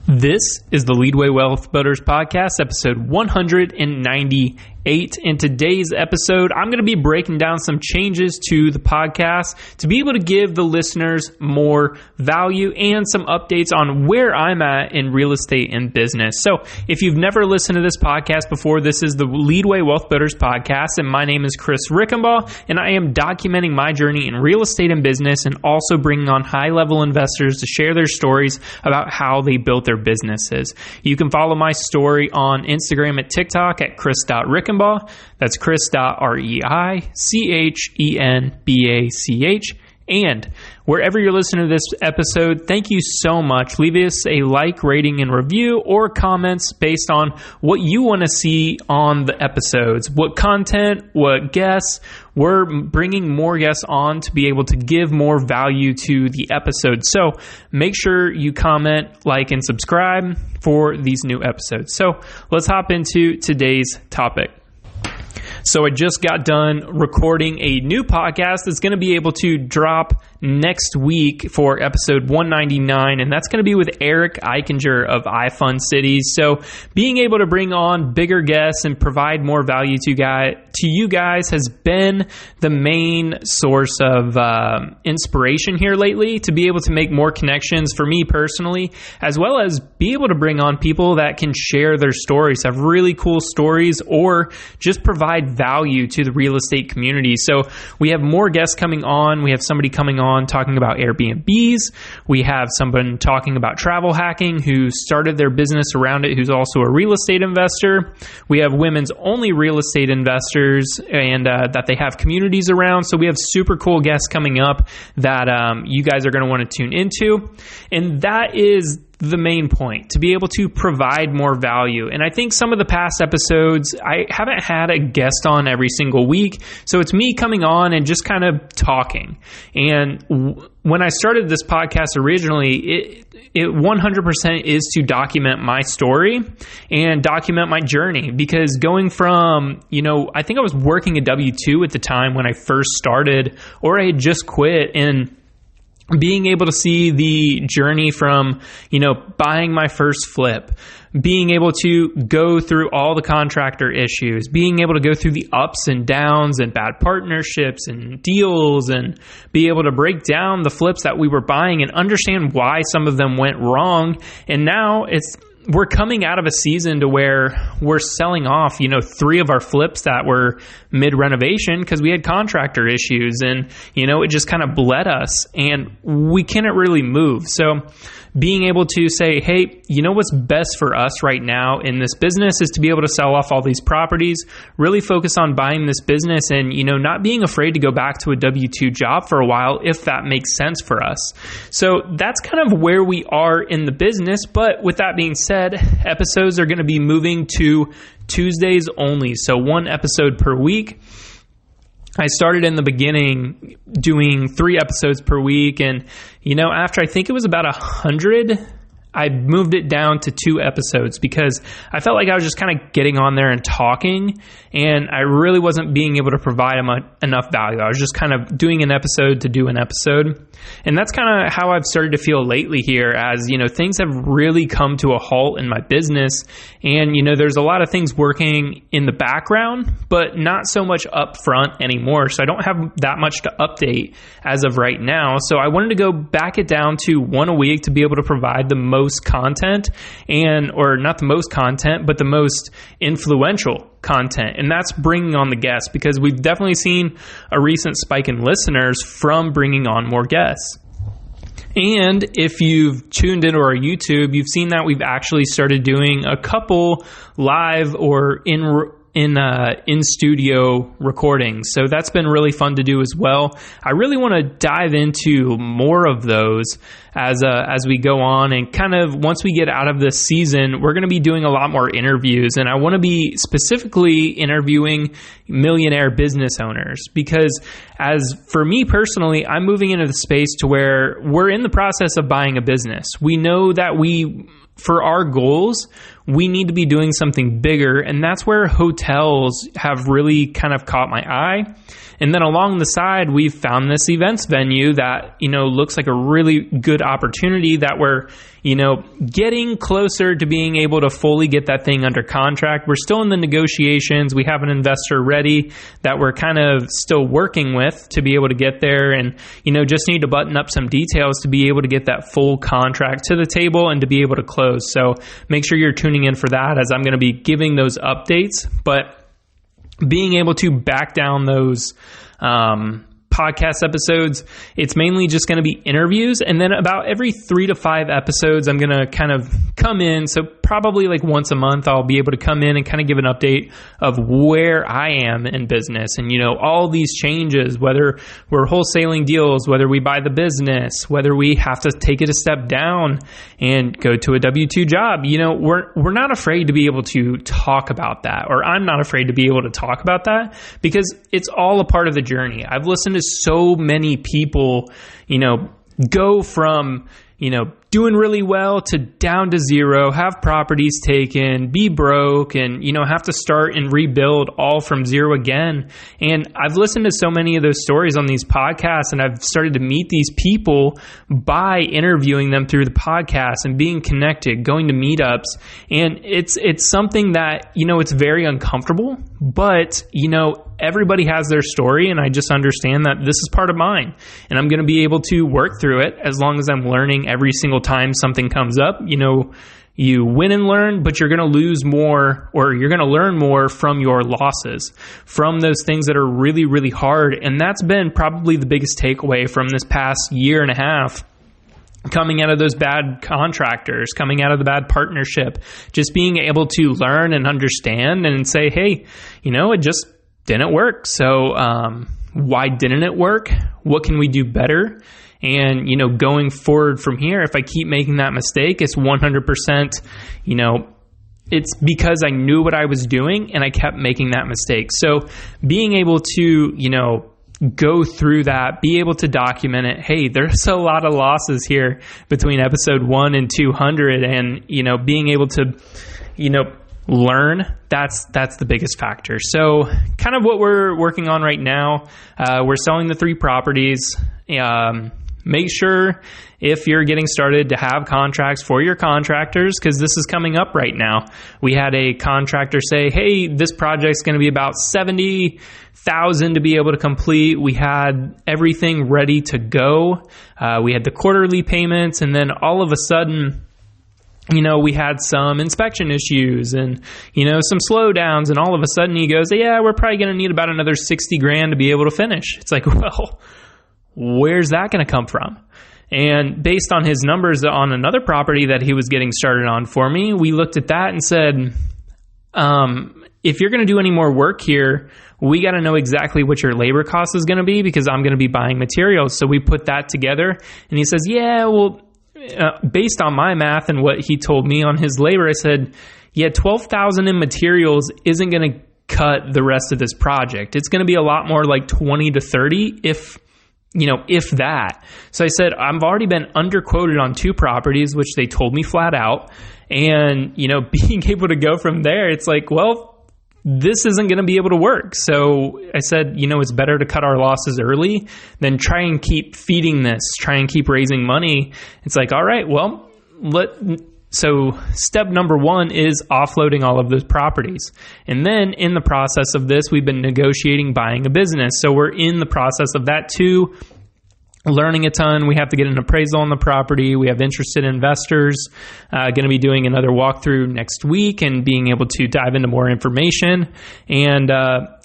This is the Leadway Wealth Builders Podcast, episode 198. In today's episode, I'm going to be breaking down some changes to the podcast to be able to give the listeners more value and some updates on where I'm at in real estate and business. So if you've never listened to this podcast before, this is the Leadway Wealth Builders Podcast, and my name is Chris Rickenbaugh, and I am documenting my journey in real estate and business and also bringing on high-level investors to share their stories about how they built their businesses. You can follow my story on Instagram at TikTok at chris.rickenbaugh. That's Chris.Reichen, and wherever you're listening to this episode, thank you so much. Leave us a like, rating, and review or comments based on what you want to see on the episodes. What content, what guests. We're bringing more guests on to be able to give more value to the episode. So make sure you comment, like, and subscribe for these new episodes. So let's hop into today's topic. So I just got done recording a new podcast that's going to be able to drop next week for episode 199, and that's going to be with Eric Eichinger of iFund Cities. So being able to bring on bigger guests and provide more value to you guys has been the main source of inspiration here lately, to be able to make more connections for me personally, as well as be able to bring on people that can share their stories, have really cool stories, or just provide value to the real estate community. So we have more guests coming on. We have somebody coming on talking about Airbnbs. We have someone talking about travel hacking who started their business around it, who's also a real estate investor. We have women's only real estate investors and that they have communities around. So we have super cool guests coming up that you guys are going to want to tune into. And that is the main point, to be able to provide more value. And I think some of the past episodes, I haven't had a guest on every single week. So it's me coming on and just kind of talking. And when I started this podcast originally, it 100% is to document my story and document my journey, because going from, I think I was working a W-2 at the time when I first started, or I had just quit, and being able to see the journey from, buying my first flip, being able to go through all the contractor issues, being able to go through the ups and downs and bad partnerships and deals, and be able to break down the flips that we were buying and understand why some of them went wrong. And now we're coming out of a season to where we're selling off, 3 of our flips that were mid-renovation because we had contractor issues, and, it just kind of bled us, and we couldn't really move. So being able to say, hey, what's best for us right now in this business is to be able to sell off all these properties, really focus on buying this business, and, not being afraid to go back to a W-2 job for a while if that makes sense for us. So that's kind of where we are in the business. But with that being said, episodes are going to be moving to Tuesdays only. So 1 episode per week. I started in the beginning doing 3 episodes per week, and after I think it was about 100, I moved it down to 2 episodes because I felt like I was just kind of getting on there and talking, and I really wasn't being able to provide enough value. I was just kind of doing an episode to do an episode. And that's kind of how I've started to feel lately here, as, things have really come to a halt in my business. And, there's a lot of things working in the background, but not so much up front anymore. So I don't have that much to update as of right now. So I wanted to go back it down to 1 a week to be able to provide the most content, or not the most content, but the most influential content. And that's bringing on the guests, because we've definitely seen a recent spike in listeners from bringing on more guests. And if you've tuned into our YouTube, you've seen that we've actually started doing a couple live or in-studio recordings. So that's been really fun to do as well. I really want to dive into more of those as we go on, and kind of once we get out of this season, we're going to be doing a lot more interviews, and I want to be specifically interviewing millionaire business owners, because as for me personally, I'm moving into the space to where we're in the process of buying a business. We know that for our goals, we need to be doing something bigger, and that's where hotels have really kind of caught my eye. And then along the side, we've found this events venue that, looks like a really good opportunity that we're, getting closer to being able to fully get that thing under contract. We're still in the negotiations. We have an investor ready that we're kind of still working with to be able to get there, and, just need to button up some details to be able to get that full contract to the table and to be able to close. So make sure you're tuning in for that, as I'm going to be giving those updates. But being able to back down those podcast episodes, it's mainly just going to be interviews, and then about every 3 to 5 episodes I'm going to kind of come in, so probably like once a month I'll be able to come in and kind of give an update of where I am in business, and all these changes, whether we're wholesaling deals, whether we buy the business, whether we have to take it a step down and go to a W-2 job. We're not afraid to be able to talk about that, or I'm not afraid to be able to talk about that, because it's all a part of the journey. I've listened to so many people, go from, doing really well to down to zero, have properties taken, be broke, and, have to start and rebuild all from zero again. And I've listened to so many of those stories on these podcasts, and I've started to meet these people by interviewing them through the podcast and being connected, going to meetups. And it's something that, it's very uncomfortable, but, everybody has their story, and I just understand that this is part of mine, and I'm going to be able to work through it as long as I'm learning every single time something comes up. You win and learn, but you're going to lose more, or you're going to learn more from your losses, from those things that are really, really hard. And that's been probably the biggest takeaway from this past year and a half. Coming out of those bad contractors, coming out of the bad partnership, just being able to learn and understand and say, hey, it just didn't work. So why didn't it work? What can we do better? And, going forward from here, if I keep making that mistake, it's 100%, it's because I knew what I was doing and I kept making that mistake. So being able to, go through that, be able to document it. Hey, there's a lot of losses here between episode 1 and 200, and, being able to, learn, that's the biggest factor. So kind of what we're working on right now, we're selling the 3 properties. Make sure if you're getting started to have contracts for your contractors, because this is coming up right now. We had a contractor say, hey, this project's going to be about $70,000 to be able to complete. We had everything ready to go. We had the quarterly payments, and then all of a sudden, we had some inspection issues and, some slowdowns, and all of a sudden he goes, yeah, we're probably going to need about another $60,000 to be able to finish. It's like, well, where's that going to come from? And based on his numbers on another property that he was getting started on for me, we looked at that and said, if you're going to do any more work here, we got to know exactly what your labor cost is going to be, because I'm going to be buying materials. So we put that together, and he says, yeah, well, based on my math and what he told me on his labor, I said, yeah, $12,000 in materials isn't going to cut the rest of this project. It's going to be a lot more like 20 to 30, if that. So I said, I've already been underquoted on 2 properties, which they told me flat out. And, being able to go from there, it's like, well, this isn't going to be able to work. So I said, it's better to cut our losses early than try and keep feeding this, try and keep raising money. It's like, all right, well, so step number 1 is offloading all of those properties. And then in the process of this, we've been negotiating buying a business. So we're in the process of that too. Learning a ton. We have to get an appraisal on the property. We have interested investors. Going to be doing another walkthrough next week and being able to dive into more information and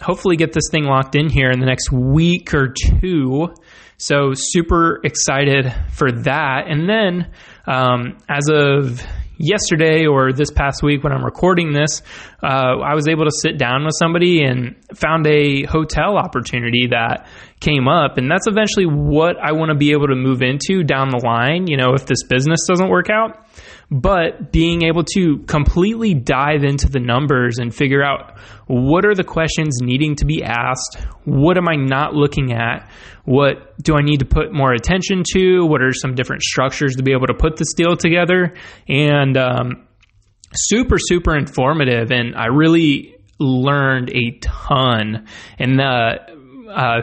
hopefully get this thing locked in here in the next week or 2. So super excited for that. And then as of yesterday or this past week when I'm recording this, I was able to sit down with somebody and found a hotel opportunity that came up. And that's eventually what I want to be able to move into down the line, if this business doesn't work out. But being able to completely dive into the numbers and figure out what are the questions needing to be asked, what am I not looking at, what do I need to put more attention to, what are some different structures to be able to put this deal together, and super, super informative. And I really learned a ton. And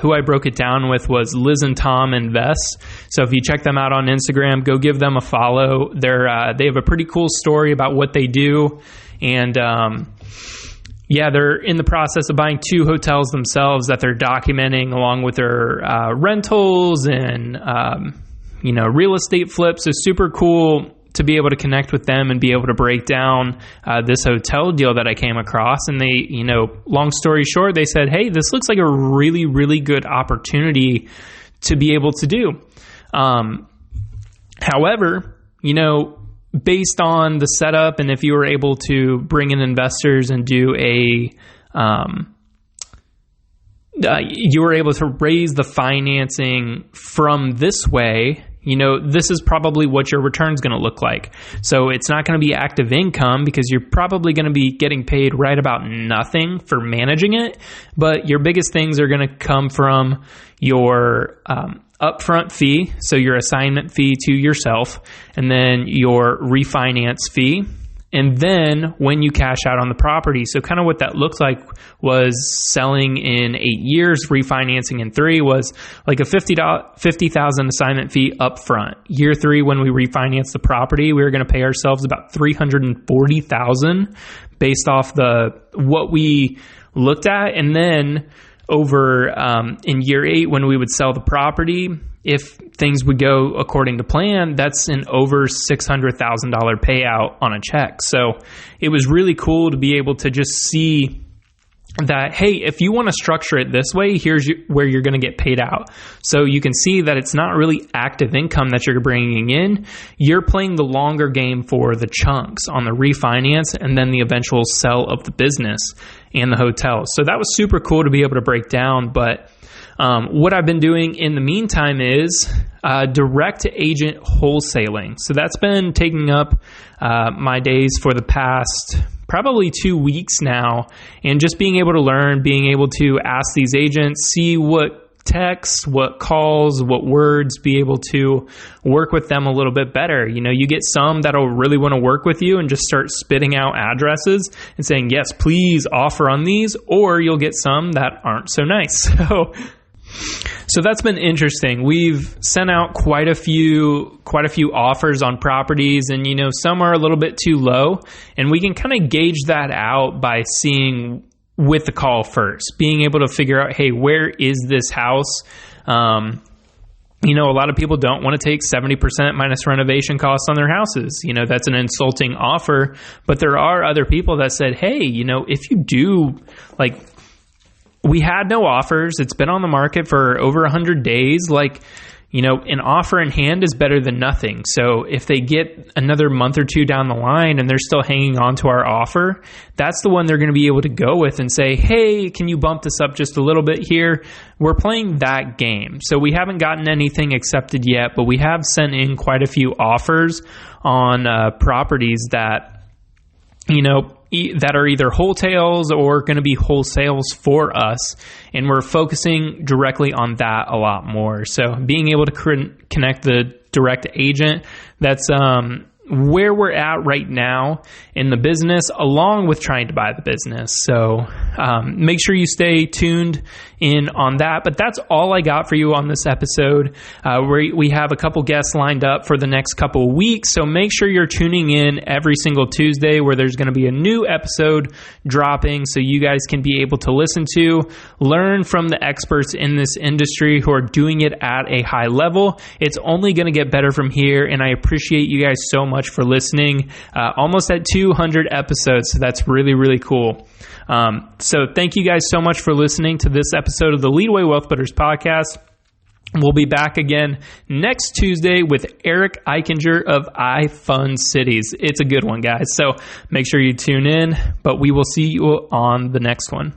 who I broke it down with was Liz and Tom Invest. So if you check them out on Instagram, go give them a follow. They have a pretty cool story about what they do. And they're in the process of buying 2 hotels themselves that they're documenting along with their rentals and, real estate flips. Is super cool to be able to connect with them and be able to break down this hotel deal that I came across. And they, long story short, they said, hey, this looks like a really, really good opportunity to be able to do. However, based on the setup, and if you were able to bring in investors and do you were able to raise the financing from this way, this is probably what your return's going to look like. So it's not going to be active income because you're probably going to be getting paid right about nothing for managing it. But your biggest things are going to come from your upfront fee, so your assignment fee to yourself, and then your refinance fee. And then when you cash out on the property, so kind of what that looked like was selling in 8 years, refinancing in 3 was like a $50,000 assignment fee up front. Year 3, when we refinanced the property, we were going to pay ourselves about $340,000 based off what we looked at. And then over in year 8, when we would sell the property, if things would go according to plan, that's an over $600,000 payout on a check. So it was really cool to be able to just see that, hey, if you want to structure it this way, here's where you're going to get paid out. So you can see that it's not really active income that you're bringing in. You're playing the longer game for the chunks on the refinance and then the eventual sell of the business and the hotel. So that was super cool to be able to break down. But what I've been doing in the meantime is direct to agent wholesaling. So that's been taking up my days for the past probably 2 weeks now, and just being able to learn, being able to ask these agents, see what texts, what calls, what words, be able to work with them a little bit better. You get some that'll really want to work with you and just start spitting out addresses and saying, yes, please offer on these, or you'll get some that aren't so nice. So that's been interesting. We've sent out quite a few offers on properties, and some are a little bit too low, and we can kind of gauge that out by seeing with the call first, being able to figure out, hey, where is this house? A lot of people don't want to take 70% minus renovation costs on their houses. That's an insulting offer, but there are other people that said, hey, if you do, we had no offers. It's been on the market for over 100 days. An offer in hand is better than nothing. So if they get another month or 2 down the line and they're still hanging on to our offer, that's the one they're going to be able to go with and say, hey, can you bump this up just a little bit here? We're playing that game. So we haven't gotten anything accepted yet, but we have sent in quite a few offers on properties that, that are either wholesales or going to be wholesales for us. And we're focusing directly on that a lot more. So being able to connect the direct agent, that's where we're at right now in the business, along with trying to buy the business. So make sure you stay tuned in on that. But that's all I got for you on this episode. We have a couple guests lined up for the next couple of weeks. So make sure you're tuning in every single Tuesday, where there's going to be a new episode dropping, so you guys can be able to listen to, learn from the experts in this industry who are doing it at a high level. It's only going to get better from here. And I appreciate you guys so much for listening. Almost at 200 episodes. So that's really, really cool. So thank you guys so much for listening to this episode of the Leadway Wealth Builders podcast. We'll be back again next Tuesday with Eric Eichinger of iFund Cities. It's a good one, guys. So make sure you tune in, but we will see you on the next one.